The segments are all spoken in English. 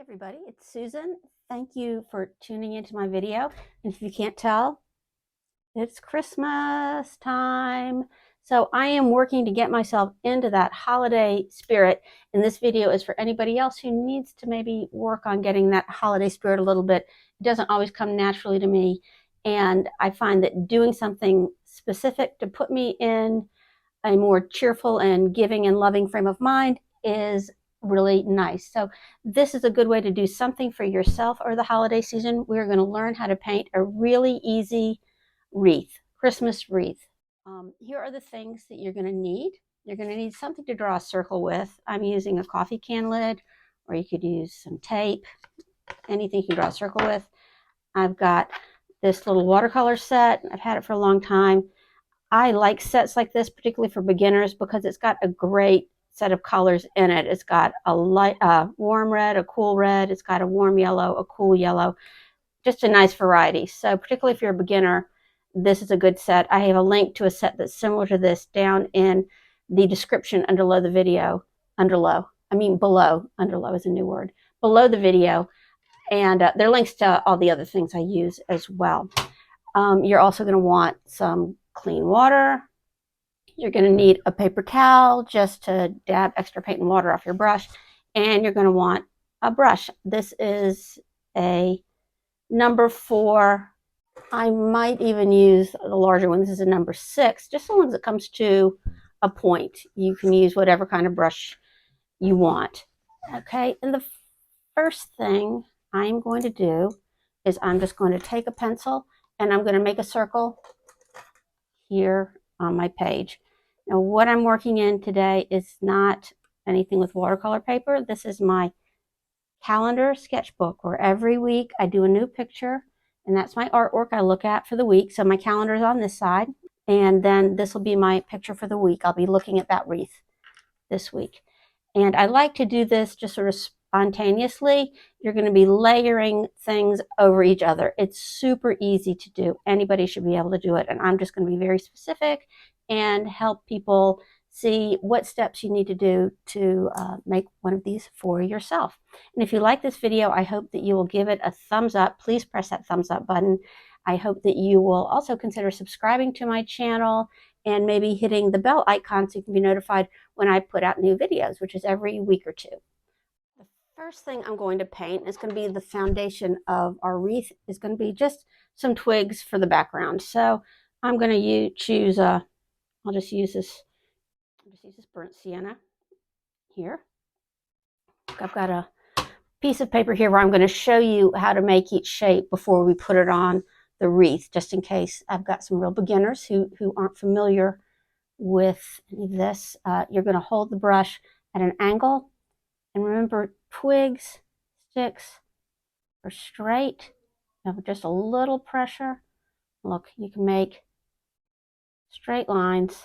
Everybody, it's Susan. Thank you for tuning into my video. And if you can't tell, it's Christmas time. So I am working to get myself into that holiday spirit. And this video is for anybody else who needs to maybe work on getting that holiday spirit a little bit. It doesn't always come naturally to me. And I find that doing something specific to put me in a more cheerful and giving and loving frame of mind is really nice. So this is a good way to do something for yourself over the holiday season. We're going to learn how to paint a really easy wreath, Christmas wreath. Here are the things that you're going to need. You're going to need something to draw a circle with. I'm using a coffee can lid, or you could use some tape, anything you can draw a circle with. I've got this little watercolor set. I've had it for a long time. I like sets like this, particularly for beginners, because it's got a great set of colors in it. It's got a warm red, a cool red. It's got a warm yellow, a cool yellow. Just a nice variety. So particularly if you're a beginner, this is a good set. I have a link to a set that's similar to this down in the description below the video. Below is a new word. Below the video. And there are links to all the other things I use as well. You're also going to want some clean water. You're going to need a paper towel just to dab extra paint and water off your brush. And you're going to want a brush. This is a number 4. I might even use the larger one. This is a number 6, just as long as it comes to a point. You can use whatever kind of brush you want. Okay, and the first thing I'm going to do is I'm just going to take a pencil and I'm going to make a circle here on my page. Now what I'm working in today is not anything with watercolor paper. This is my calendar sketchbook where every week I do a new picture, and that's my artwork I look at for the week. So my calendar is on this side, and then this will be my picture for the week. I'll be looking at that wreath this week. And I like to do this just sort of spontaneously. You're going to be layering things over each other. It's super easy to do. Anybody should be able to do it. And I'm just going to be very specific and help people see what steps you need to do to make one of these for yourself. And if you like this video, I hope that you will give it a thumbs up. Please press that thumbs up button. I hope that you will also consider subscribing to my channel and maybe hitting the bell icon so you can be notified when I put out new videos, which is every week or two. The first thing I'm going to paint is going to be the foundation of our wreath. Is going to be just some twigs for the background. So I'm going to choose I'll just use this burnt sienna here. I've got a piece of paper here where I'm going to show you how to make each shape before we put it on the wreath, just in case I've got some real beginners who aren't familiar with any of this. You're going to hold the brush at an angle, and remember, twigs, sticks are straight. Just a little pressure. Look, you can make straight lines,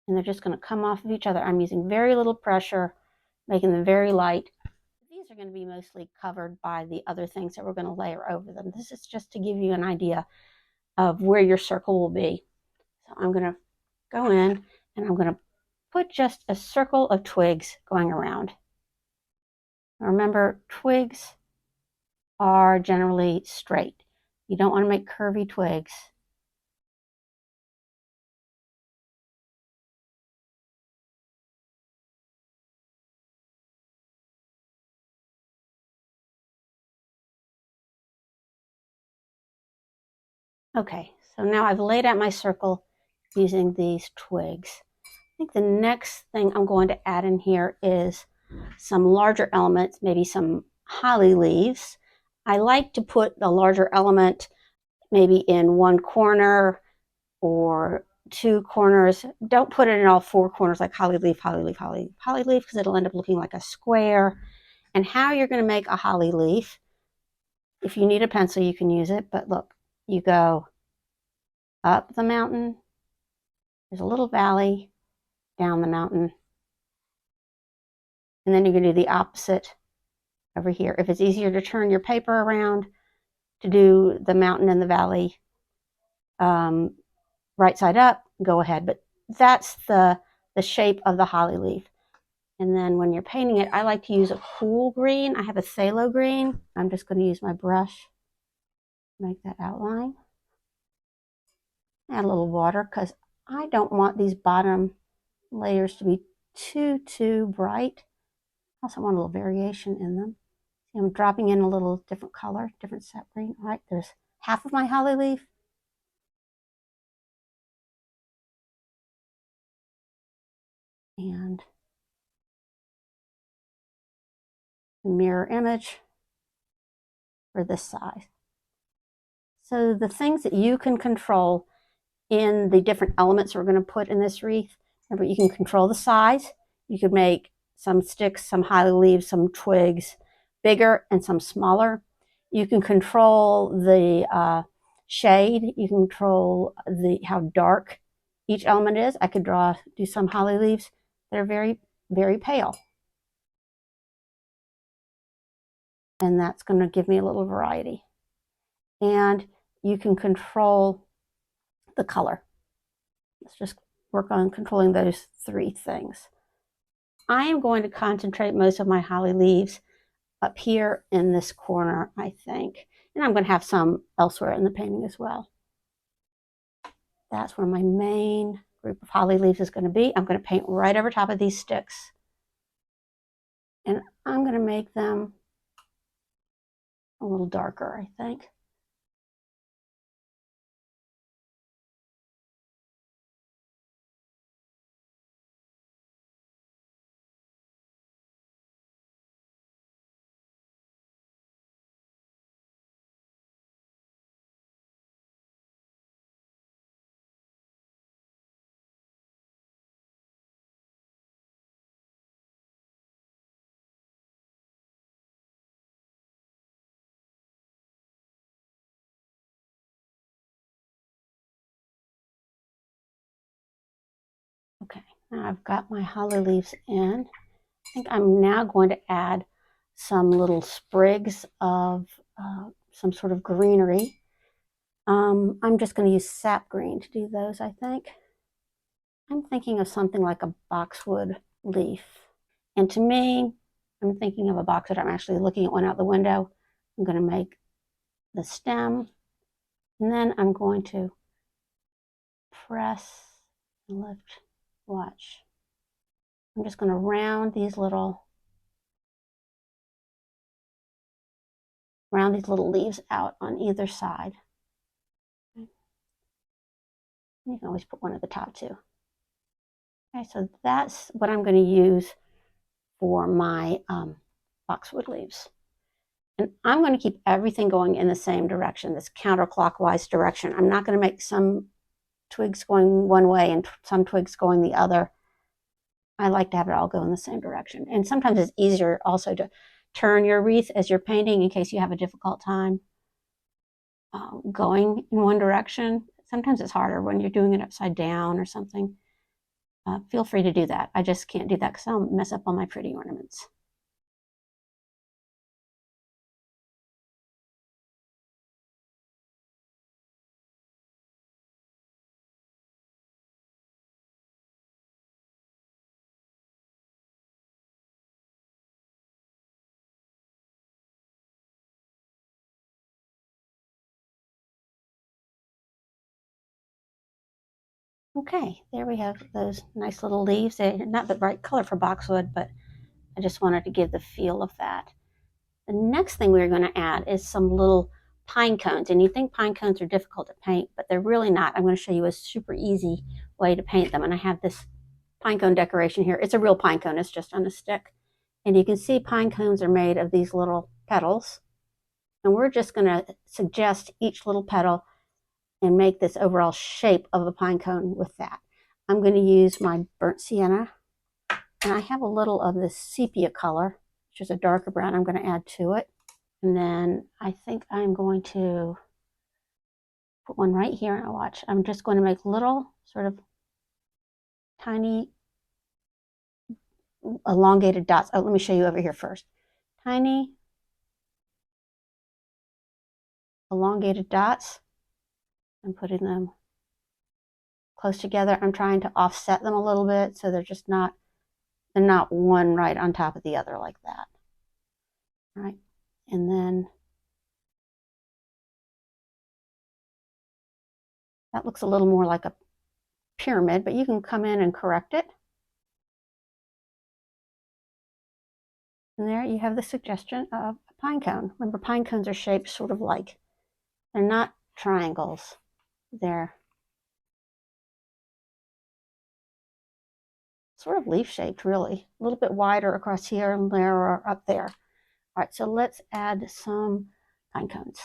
and they're just going to come off of each other. I'm using very little pressure, making them very light. These are going to be mostly covered by the other things that we're going to layer over them. This is just to give you an idea of where your circle will be. So I'm going to go in and I'm going to put just a circle of twigs going around. Remember, twigs are generally straight. You don't want to make curvy twigs. Okay, so now I've laid out my circle using these twigs. I think the next thing I'm going to add in here is some larger elements, maybe some holly leaves. I like to put the larger element maybe in one corner or 2 corners. Don't put it in all 4 corners like holly leaf, holly leaf, holly leaf, holly leaf, because it'll end up looking like a square. And how you're going to make a holly leaf, if you need a pencil, you can use it. But look, you go up the mountain, there's a little valley, down the mountain, and then you're going to do the opposite over here. If it's easier to turn your paper around to do the mountain and the valley right side up, go ahead. But that's the shape of the holly leaf. And then when you're painting it, I like to use a cool green. I have a phthalo green. I'm just going to use my brush to make that outline. Add a little water because I don't want these bottom layers to be too bright. I also want a little variation in them. See, I'm dropping in a little different color, different sap green. All right, there's half of my holly leaf. And mirror image for this size. So the things that you can control in the different elements we're going to put in this wreath, remember, you can control the size. You could make some sticks, some holly leaves, some twigs bigger and some smaller. You can control the shade. You can control how dark each element is. I could do some holly leaves that are very, very pale. And that's going to give me a little variety. And you can control the color. Let's just work on controlling those three things. I am going to concentrate most of my holly leaves up here in this corner, I think. And I'm going to have some elsewhere in the painting as well. That's where my main group of holly leaves is going to be. I'm going to paint right over top of these sticks. And I'm going to make them a little darker, I think. Okay, now I've got my holly leaves in. I think I'm now going to add some little sprigs of some sort of greenery. I'm just going to use sap green to do those, I think. I'm thinking of something like a boxwood leaf. And to me, I'm thinking of a boxwood. I'm actually looking at one out the window. I'm going to make the stem. And then I'm going to press and lift. Watch. I'm just going to round these little leaves out on either side. You can always put one at the top too. Okay, so that's what I'm going to use for my boxwood leaves. And I'm going to keep everything going in the same direction, this counterclockwise direction. I'm not going to make some twigs going one way and some twigs going the other. I like to have it all go in the same direction. And sometimes it's easier also to turn your wreath as you're painting in case you have a difficult time going in one direction. Sometimes it's harder when you're doing it upside down or something. Feel free to do that. I just can't do that because I'll mess up all my pretty ornaments. Okay, there we have those nice little leaves. They're not the right color for boxwood, but I just wanted to give the feel of that. The next thing we're going to add is some little pine cones. And you think pine cones are difficult to paint, but they're really not. I'm going to show you a super easy way to paint them. And I have this pine cone decoration here. It's a real pine cone. It's just on a stick. And you can see pine cones are made of these little petals. And we're just going to suggest each little petal and make this overall shape of a pine cone with that. I'm going to use my burnt sienna. And I have a little of this sepia color, which is a darker brown. I'm going to add to it. And then I think I'm going to put one right here and watch. I'm just going to make little sort of tiny elongated dots. Oh, let me show you over here first. Tiny elongated dots. I'm putting them close together. I'm trying to offset them a little bit so they're just not and not one right on top of the other like that. All right, and then that looks a little more like a pyramid, but you can come in and correct it. And there you have the suggestion of a pine cone. Remember, pine cones are shaped sort of like, they're not triangles. They're sort of leaf shaped, really. A little bit wider across here and there or up there. All right, so let's add some pine cones.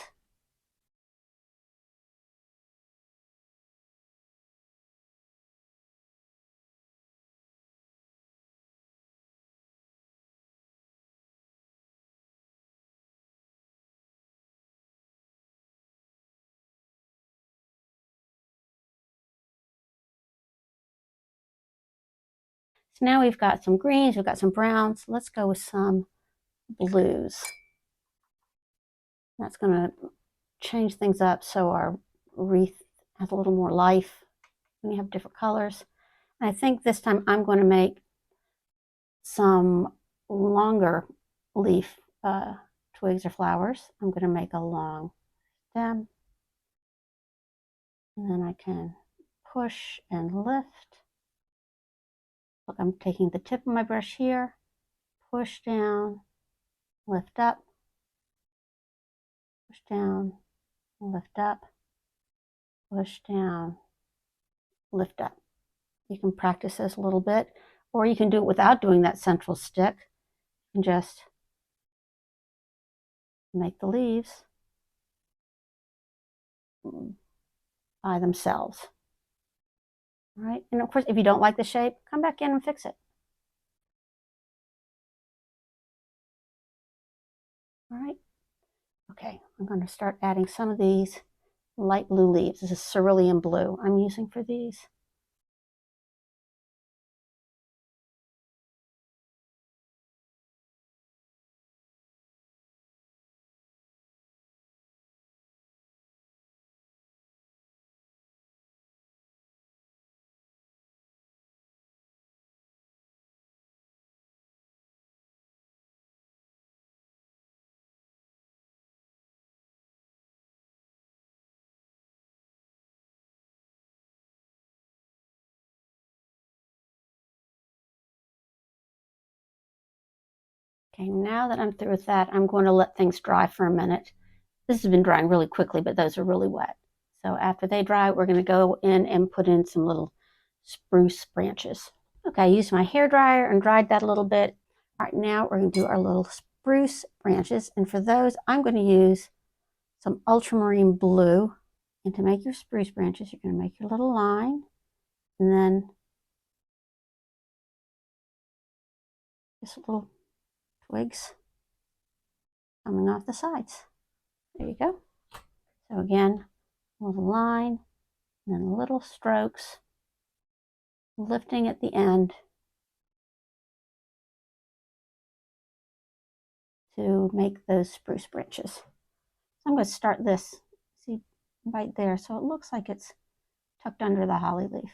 So now we've got some greens, we've got some browns. Let's go with some blues. That's going to change things up so our wreath has a little more life when you have different colors. And I think this time I'm going to make some longer leaf twigs or flowers. I'm going to make a long stem. And then I can push and lift. Look, I'm taking the tip of my brush here, push down, lift up, push down, lift up, push down, lift up. You can practice this a little bit, or you can do it without doing that central stick and just make the leaves by themselves. All right, and of course, if you don't like the shape, come back in and fix it. All right, okay, I'm going to start adding some of these light blue leaves. This is cerulean blue I'm using for these. Okay, now that I'm through with that, I'm going to let things dry for a minute. This has been drying really quickly, but those are really wet. So after they dry, we're going to go in and put in some little spruce branches. Okay, I used my hair dryer and dried that a little bit. All right, now we're going to do our little spruce branches. And for those, I'm going to use some ultramarine blue. And to make your spruce branches, you're going to make your little line and then just little twigs coming off the sides. There you go. So again, a little line, and then little strokes, lifting at the end to make those spruce branches. So I'm going to start this, see, right there, so it looks like it's tucked under the holly leaf.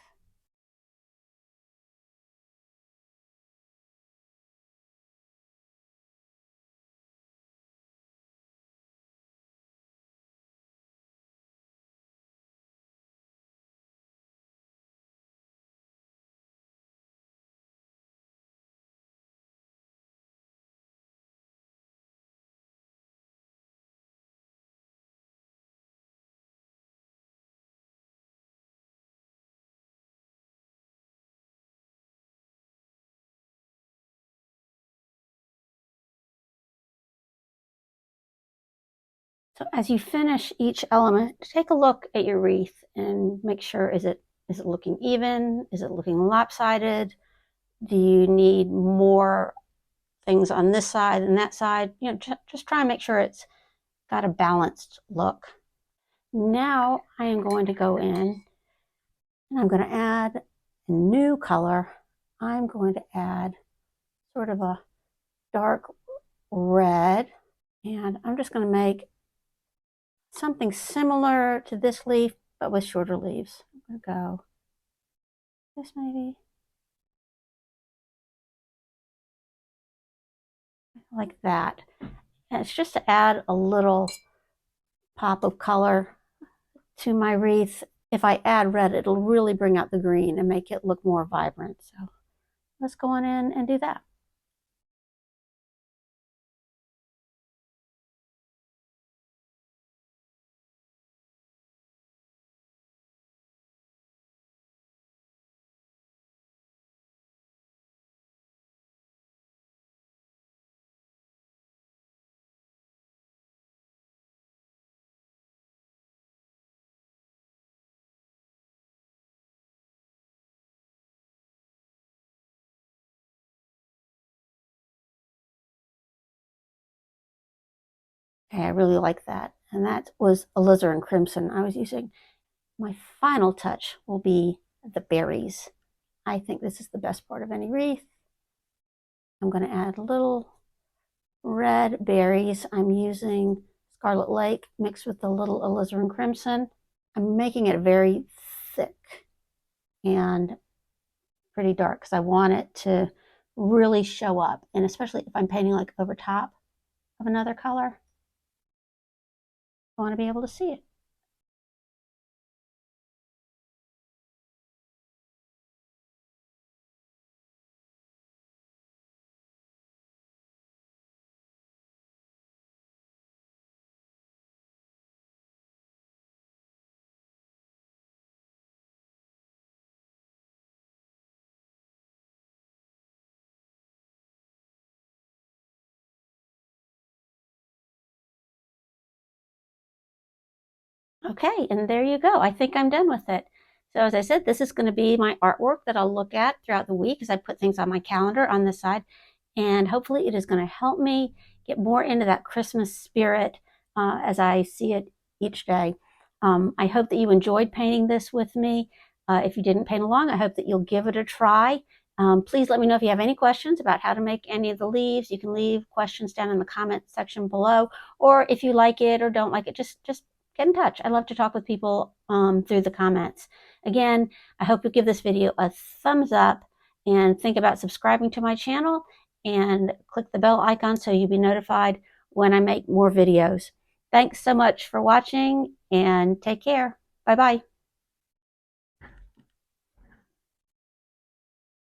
So as you finish each element, take a look at your wreath and make sure, is it looking even? Is it looking lopsided? Do you need more things on this side and that side? You know, just try and make sure it's got a balanced look. Now I am going to go in and I'm going to add a new color. I'm going to add sort of a dark red, and I'm just going to make something similar to this leaf, but with shorter leaves. I'm going to go this maybe. like that. And it's just to add a little pop of color to my wreath. If I add red, it'll really bring out the green and make it look more vibrant. So let's go on in and do that. Okay, I really like that. And that was alizarin crimson I was using. My final touch will be the berries. I think this is the best part of any wreath. I'm going to add a little red berries. I'm using Scarlet Lake mixed with a little alizarin crimson. I'm making it very thick and pretty dark because I want it to really show up. And especially if I'm painting like over top of another color, I want to be able to see it. Okay, and there you go. I think I'm done with it. So as I said, this is going to be my artwork that I'll look at throughout the week as I put things on my calendar on this side. And hopefully it is going to help me get more into that Christmas spirit as I see it each day. I hope that you enjoyed painting this with me. If you didn't paint along, I hope that you'll give it a try. Please let me know if you have any questions about how to make any of the leaves. You can leave questions down in the comment section below, or if you like it or don't like it, just get in touch. I love to talk with people through the comments. Again, I hope you'll give this video a thumbs up and think about subscribing to my channel and click the bell icon so you'll be notified when I make more videos. Thanks so much for watching and take care. Bye-bye.